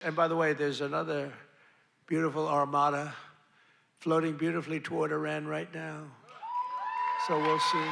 And by the way, there's another beautiful armada floating beautifully toward Iran right now. So we'll see.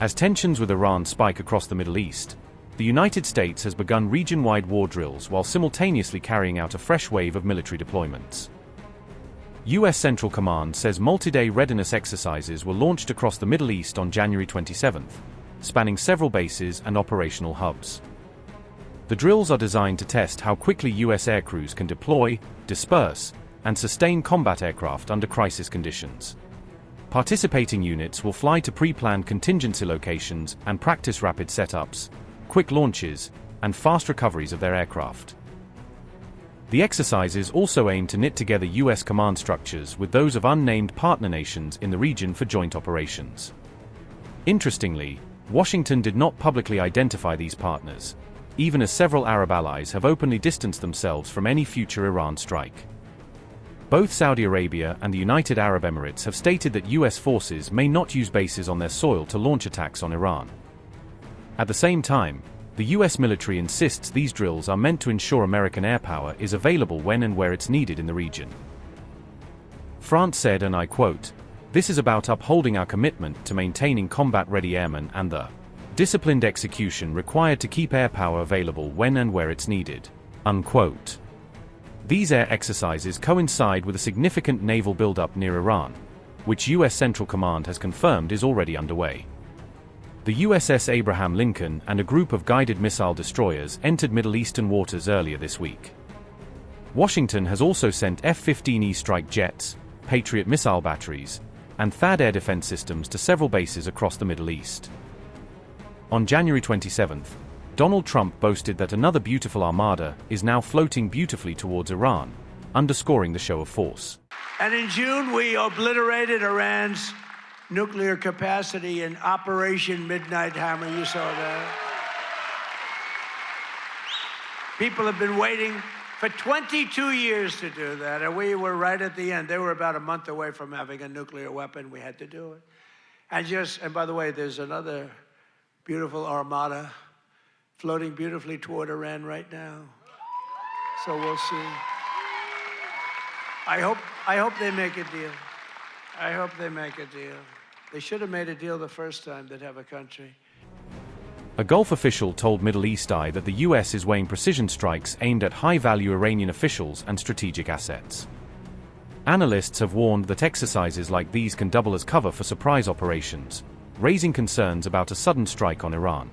As tensions with Iran spike across the Middle East, the United States has begun region-wide war drills while simultaneously carrying out a fresh wave of military deployments. U.S. Central Command says multi-day readiness exercises were launched across the Middle East on January 27, spanning several bases and operational hubs. The drills are designed to test how quickly U.S. aircrews can deploy, disperse, and sustain combat aircraft under crisis conditions. Participating units will fly to pre-planned contingency locations and practice rapid setups, quick launches, and fast recoveries of their aircraft. The exercises also aim to knit together U.S. command structures with those of unnamed partner nations in the region for joint operations. Interestingly, Washington did not publicly identify these partners, even as several Arab allies have openly distanced themselves from any future Iran strike. Both Saudi Arabia and the United Arab Emirates have stated that U.S. forces may not use bases on their soil to launch attacks on Iran. At the same time, the U.S. military insists these drills are meant to ensure American air power is available when and where it's needed in the region. France said, and I quote, "This is about upholding our commitment to maintaining combat-ready airmen and the disciplined execution required to keep air power available when and where it's needed." Unquote. These air exercises coincide with a significant naval buildup near Iran, which U.S. Central Command has confirmed is already underway. The USS Abraham Lincoln and a group of guided missile destroyers entered Middle Eastern waters earlier this week. Washington has also sent F-15E strike jets, Patriot missile batteries, and THAAD air defense systems to several bases across the Middle East. On January 27th, Donald Trump boasted that another beautiful armada is now floating beautifully towards Iran, underscoring the show of force. And in June, we obliterated Iran's nuclear capacity in Operation Midnight Hammer. You saw that. People have been waiting for 22 years to do that, and we were right at the end. They were about a month away from having a nuclear weapon. We had to do it. And by the way, there's another beautiful armada floating beautifully toward Iran right now. So we'll see. I hope they make a deal. I hope they make a deal. They should have made a deal the first time they'd have a country. A Gulf official told Middle East Eye that the U.S. is weighing precision strikes aimed at high-value Iranian officials and strategic assets. Analysts have warned that exercises like these can double as cover for surprise operations, raising concerns about a sudden strike on Iran.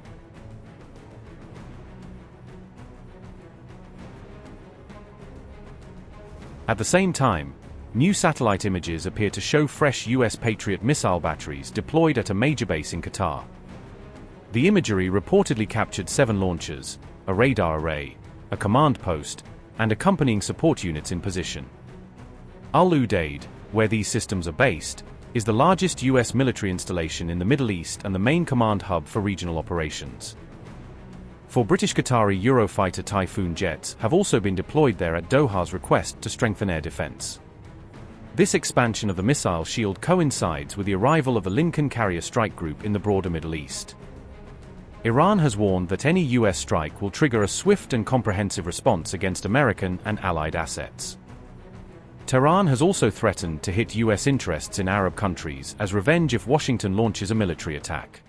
At the same time, new satellite images appear to show fresh U.S. Patriot missile batteries deployed at a major base in Qatar. The imagery reportedly captured 7 launchers, a radar array, a command post, and accompanying support units in position. Al Udeid, where these systems are based, is the largest U.S. military installation in the Middle East and the main command hub for regional operations. 4 British Qatari Eurofighter Typhoon jets have also been deployed there at Doha's request to strengthen air defense. This expansion of the missile shield coincides with the arrival of the Lincoln Carrier Strike Group in the broader Middle East. Iran has warned that any U.S. strike will trigger a swift and comprehensive response against American and allied assets. Tehran has also threatened to hit U.S. interests in Arab countries as revenge if Washington launches a military attack.